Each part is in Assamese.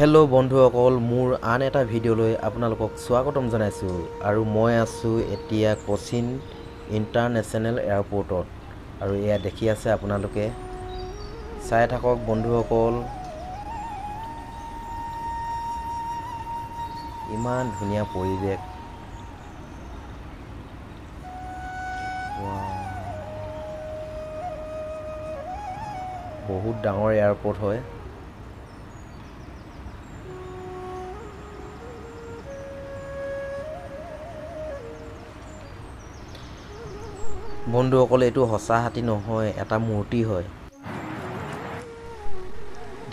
হেল্ল' বন্ধুসকল, মোৰ আন এটা ভিডিঅ'লৈ আপোনালোকক স্বাগতম জনাইছোঁ। আৰু মই আছোঁ এতিয়া কোচিন ইণ্টাৰনেশ্যনেল এয়াৰপৰ্টত। আৰু এয়া দেখি আছে আপোনালোকে, চাই থাকক বন্ধুসকল। ইমান ধুনীয়া পৰিৱেশ। বহুত ডাঙৰ এয়াৰপৰ্ট হয়। বন্ধুসকল, এইটো সঁচা হাতী নহয়, এটা মূৰ্তি হয়।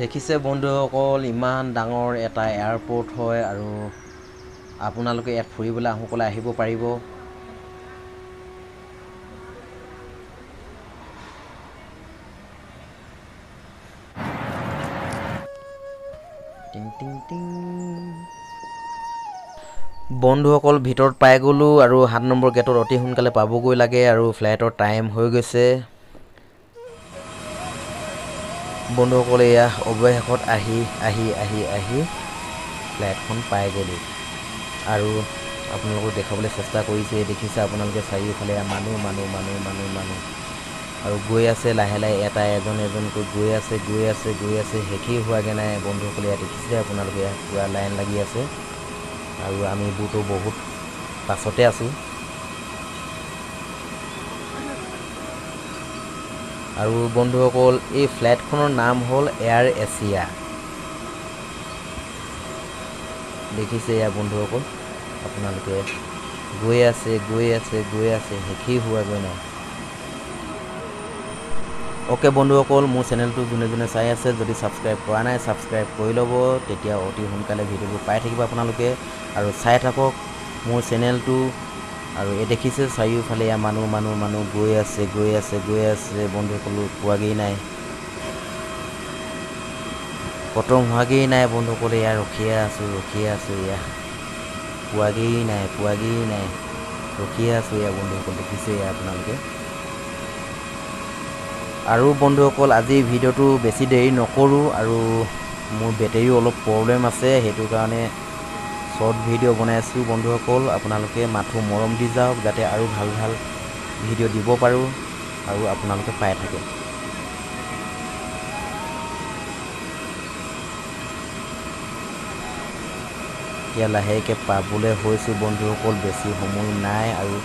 দেখিছে বন্ধুসকল, ইমান ডাঙৰ এটা এয়াৰপৰ্ট হয়। আৰু আপোনালোকে ইয়াত ফুৰিবলৈ আহোঁকলে আহিব পাৰিব। টিং টিং টিং। বন্ধুসকল, ভিতৰত পাই গ'লোঁ আৰু 7 নম্বৰ গেটত অতি সোনকালে পাবগৈ লাগে। আৰু ফ্লাইটৰ টাইম হৈ গৈছে। বন্ধুসকল, এয়া অৱশেষত আহি ফ্লাইটখন পাই গ'লোঁ। আৰু আপোনালোকক দেখাবলৈ চেষ্টা কৰিছে। দেখিছে আপোনালোকে চাৰিওফালে মানুহ। আৰু গৈ আছে লাহে লাহে, এজনকৈ গৈ আছে। শেষেই হোৱাগৈ নাই বন্ধুসকল। ইয়াত দেখিছে আপোনালোকে, পূৰা লাইন লাগি আছে। আৰু আমিবোৰতো বহুত পাছতে আছোঁ। আৰু বন্ধুসকল, এই ফ্লাইটখনৰ নাম হ'ল এয়াৰ এছিয়া। দেখিছে এয়া বন্ধুসকল, আপোনালোকে গৈ আছে শেষেই হোৱাগৈ নাই। অ'কে বন্ধুসকল, মোৰ চেনেলটো যোনে চাই আছে, যদি ছাবস্ক্ৰাইব কৰা নাই ছাবস্ক্ৰাইব কৰি ল'ব। তেতিয়া অতি সোনকালে ভিডিঅ'বোৰ পাই থাকিব আপোনালোকে। আৰু চাই থাকক মোৰ চেনেলটো। আৰু এই দেখিছে চাৰিওফালে এয়া মানুহ গৈ আছে বন্ধুসকল। পোৱাগেই নাই, খতম হোৱাগেই নাই বন্ধুসকল। এয়া ৰখিয়ে আছোঁ এয়া পোৱাগেই নাই ৰখিয়ে আছোঁ এয়া বন্ধুসকল। দেখিছে এয়া আপোনালোকে। আৰু বন্ধুসকল, আজি ভিডিঅ'টো বেছি দেৰি নকৰোঁ। আৰু মোৰ বেটেৰীও অলপ প্ৰব্লেম আছে, সেইটো কাৰণে শ্বৰ্ট ভিডিঅ' বনাই আছোঁ বন্ধুসকল। আপোনালোকে মাথো মৰম দি যাওক, যাতে আৰু ভাল ভিডিঅ' দিব পাৰোঁ আৰু আপোনালোকে পাই থাকে। এতিয়া লাহেকৈ পাবলৈ হৈছোঁ বন্ধুসকল, বেছি সময় নাই। আৰু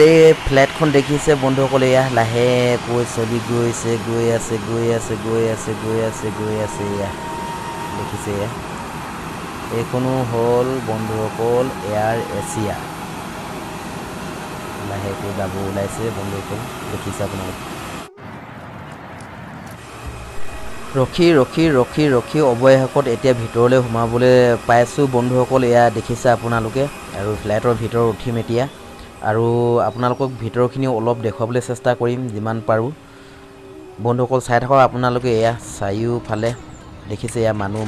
এই ফ্লাইটখন দেখিছে বন্ধুসকল, এয়া লাহেকৈ চলি গৈ আছে। এয়া দেখিছে, এয়া এইখনো হ'ল বন্ধুসকল এয়াৰ এছিয়া। লাহেকৈ যাব ওলাইছে বন্ধুসকল, দেখিছে আপোনালোকে। ৰখি অৱশেষত এতিয়া ভিতৰলৈ সোমাবলৈ পাইছোঁ বন্ধুসকল। এয়া দেখিছে আপোনালোকে। আৰু ফ্লাইটৰ ভিতৰত উঠিম এতিয়া। আৰু আপোনালোকক ভিতৰখিনি অলপ দেখুৱাবলৈ চেষ্টা কৰিম যিমান পাৰোঁ বন্ধুসকল। চাই থাকক আপোনালোকে, এয়া চাৰিওফালে দেখিছে এয়া মানুহ।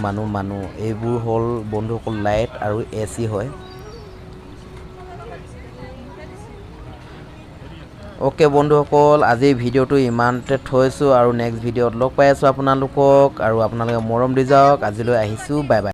এইবোৰ হ'ল বন্ধুসকল লাইট আৰু AC হয়। অ'কে বন্ধুসকল, আজিৰ ভিডিঅ'টো ইমানতে থৈছোঁ। আৰু নেক্সট ভিডিঅ'ত লগ পাই আছোঁ আপোনালোকক। আৰু আপোনালোকে মৰম দি যাওক। আজিলৈ আহিছোঁ, বাই বাই।